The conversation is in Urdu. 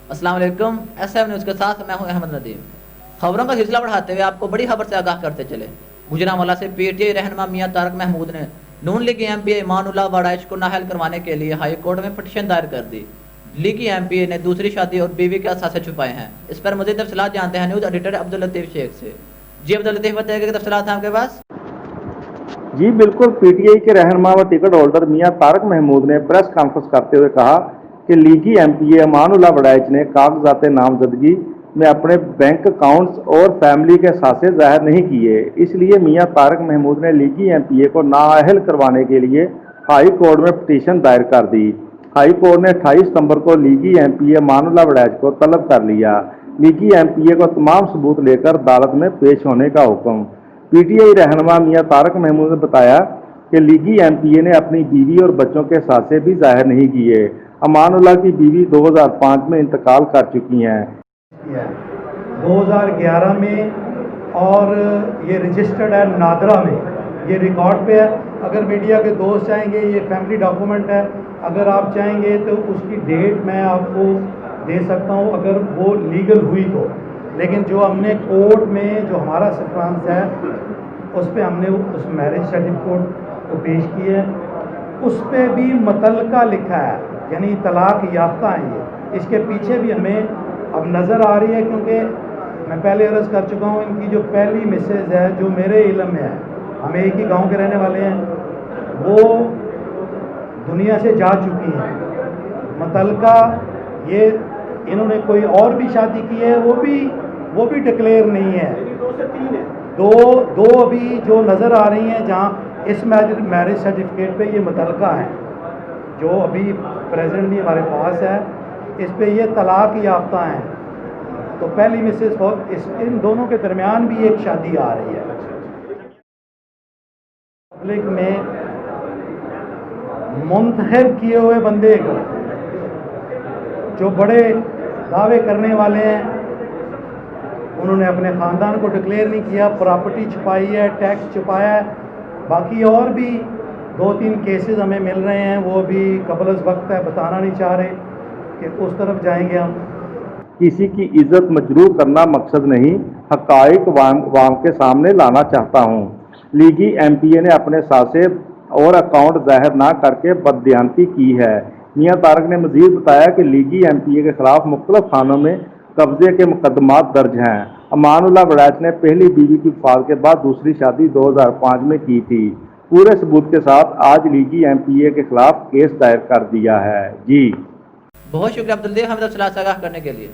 السلام علیکم، ایس ایم نیوز کے ساتھ میں ہوں احمد ندیم۔ خبروں کا سلسلہ بڑھاتے ہوئے آپ کو بڑی خبر سے آگاہ کرتے چلے۔ گوجرانوالہ سے پی ٹی آئی رہنما میاں طارق محمود نے نون لیگی ایم پی اے ایمان اللہ وڑائچ کو نااہل کروانے کے لیے ہائی کورٹ میں پٹیشن دائر کر دی۔ لیگی ایم پی اے نے دوسری شادی اور بیوی کے اثاثے چھپائے ہیں۔ اس پر مزید تفصیلات جانتے ہیں نیوز ایڈیٹر عبداللطیف شیخ سے۔ جی عبداللطیف، بتائیے کہ تفصیلات ہیں آپ کے پاس؟ جی بالکل، پی ٹی آئی کے رہنما و ٹکٹ ہولڈر میاں طارق محمود نے پریس کانفرنس کرتے ہوئے کہا کہ لیگی ایم پی اے امان اللہ وڑائچ نے کاغذات نامزدگی میں اپنے بینک اکاؤنٹس اور فیملی کے اثاثے ظاہر نہیں کیے، اس لیے میاں طارق محمود نے لیگی ایم پی اے کو نااہل کروانے کے لیے ہائی کورٹ میں پٹیشن دائر کر دی۔ ہائی کورٹ نے 28 ستمبر کو لیگی ایم پی اے امان اللہ وڑائچ کو طلب کر لیا۔ لیگی ایم پی اے کو تمام ثبوت لے کر عدالت میں پیش ہونے کا حکم۔ پی ٹی آئی رہنما میاں طارق محمود نے بتایا کہ لیگی ایم پی اے نے اپنی بیوی اور بچوں کے اثاثے بھی ظاہر نہیں کیے۔ امان اللہ کی بیوی 2005 میں انتقال کر چکی ہیں۔ 2011 میں اور یہ رجسٹرڈ ہے نادرا میں، یہ ریکارڈ پہ ہے۔ اگر میڈیا کے دوست چاہیں گے، یہ فیملی ڈاکومنٹ ہے، اگر آپ چاہیں گے تو اس کی ڈیٹ میں آپ کو دے سکتا ہوں اگر وہ لیگل ہوئی تو۔ لیکن جو ہم نے کورٹ میں جو ہمارا سفرانس ہے اس پہ ہم نے اس میرج سرٹیفکیٹ کو پیش کیا ہے، اس پہ بھی متعلقہ لکھا ہے، یعنی طلاق یافتہ ہیں یہ۔ اس کے پیچھے بھی ہمیں اب نظر آ رہی ہے، کیونکہ میں پہلے عرض کر چکا ہوں ان کی جو پہلی مسز ہے جو میرے علم میں ہے، ہم ایک ہی گاؤں کے رہنے والے ہیں، وہ دنیا سے جا چکی ہیں۔ متعلقہ یہ انہوں نے کوئی اور بھی شادی کی ہے، وہ بھی ڈکلیئر نہیں ہے۔ دو ابھی جو نظر آ رہی ہیں جہاں اس میرج سرٹیفکیٹ پہ یہ متعلقہ ہے جو ابھی پریزنٹلی ہمارے پاس ہے، اس پہ یہ طلاق یافتہ ہیں۔ تو پہلی مسز ان دونوں کے درمیان بھی ایک شادی آ رہی ہے۔ پبلک میں منتخب کیے ہوئے بندے کو جو بڑے دعوے کرنے والے ہیں، انہوں نے اپنے خاندان کو ڈکلیئر نہیں کیا، پراپرٹی چھپائی ہے، ٹیکس چھپایا ہے۔ باقی اور بھی 2-3 کیسز ہمیں مل رہے ہیں، وہ بھی قبل از وقت ہے، بتانا نہیں چاہ رہے کہ اس طرف جائیں گے ہم۔ کسی کی عزت مجروح کرنا مقصد نہیں، حقائق عوام کے سامنے لانا چاہتا ہوں۔ لیگی ایم پی اے نے اپنے اثاثے اور اکاؤنٹ ظاہر نہ کر کے بددیانتی کی ہے۔ میاں طارق نے مزید بتایا کہ لیگی ایم پی اے کے خلاف مختلف تھانوں میں قبضے کے مقدمات درج ہیں۔ امان اللہ وڑائچ نے پہلی بیوی کی وفات کے بعد دوسری شادی 2005 میں کی تھی۔ پورے ثبوت کے ساتھ آج لیگی ایم پی اے کے خلاف کیس دائر کر دیا ہے۔ جی بہت شکریہ عبداللطیف، ہمیں تفصیلات سے آگاہ کرنے کے لیے۔